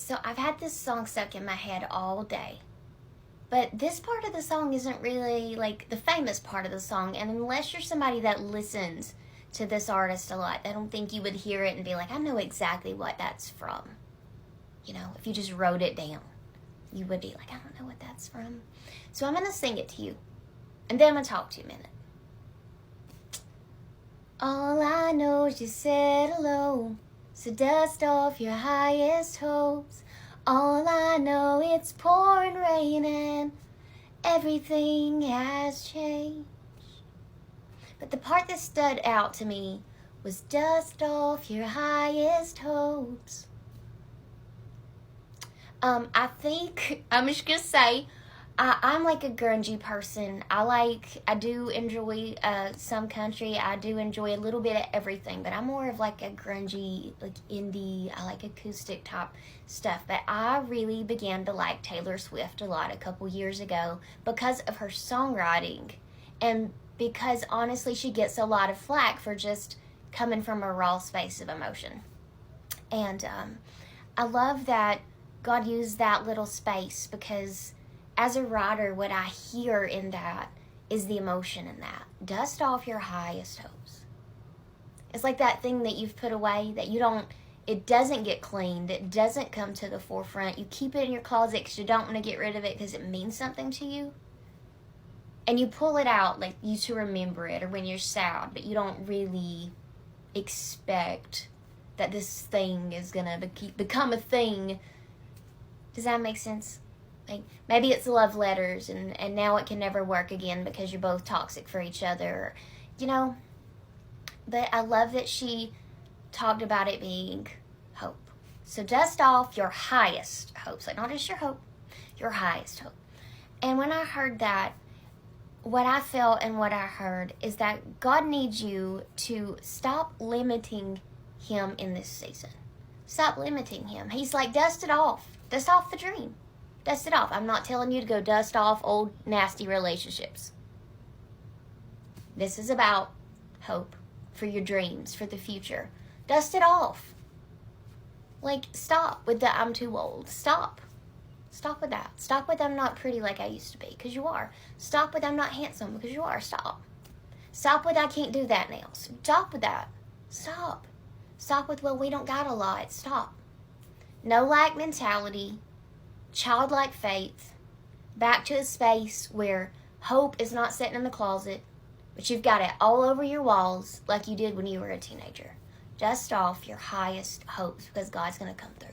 So I've had this song stuck in my head all day. But this part of the song isn't really like the famous part of the song. And unless you're somebody that listens to this artist a lot, I don't think you would hear it and be like, I know exactly what that's from. You know, if you just wrote it down, you would be like, I don't know what that's from. So I'm going to sing it to you. And then I'm going to talk to you a minute. All I know is you said hello. So dust off your highest hopes. All I know, it's pouring rain and everything has changed. But the part that stood out to me was dust off your highest hopes. I think, I'm just going to say, I'm like a grungy person. I do enjoy some country. I do enjoy a little bit of everything, but I'm more of like a grungy, like indie, I like acoustic type stuff. But I really began to like Taylor Swift a lot a couple years ago because of her songwriting. And because honestly, she gets a lot of flack for just coming from a raw space of emotion. And I love that God used that little space, because as a writer, what I hear in that is the emotion in that. Dust off your highest hopes. It's like that thing that you've put away that it doesn't get cleaned. It doesn't come to the forefront. You keep it in your closet because you don't want to get rid of it because it means something to you. And you pull it out like you to remember it or when you're sad, but you don't really expect that this thing is going to become a thing. Does that make sense? Like, maybe it's love letters and now it can never work again because you're both toxic for each other, you know. But I love that she talked about it being hope. So dust off your highest hopes. Like, not just your hope, your highest hope. And when I heard that, what I felt and what I heard is that God needs you to stop limiting him in this season. Stop limiting him. He's like, dust it off. Dust off the dream. Dust it off. I'm not telling you to go dust off old nasty relationships. This is about hope for your dreams, for the future. Dust it off. Like, stop with the I'm too old. Stop. Stop with that. Stop with I'm not pretty like I used to be, because you are. Stop with I'm not handsome, because you are. Stop. Stop with I can't do that now. Stop with that. Stop. Stop with, well, we don't got a lot. Stop. No lack mentality, childlike faith, back to a space where hope is not sitting in the closet, but you've got it all over your walls like you did when you were a teenager. Dust off your highest hopes because God's going to come through.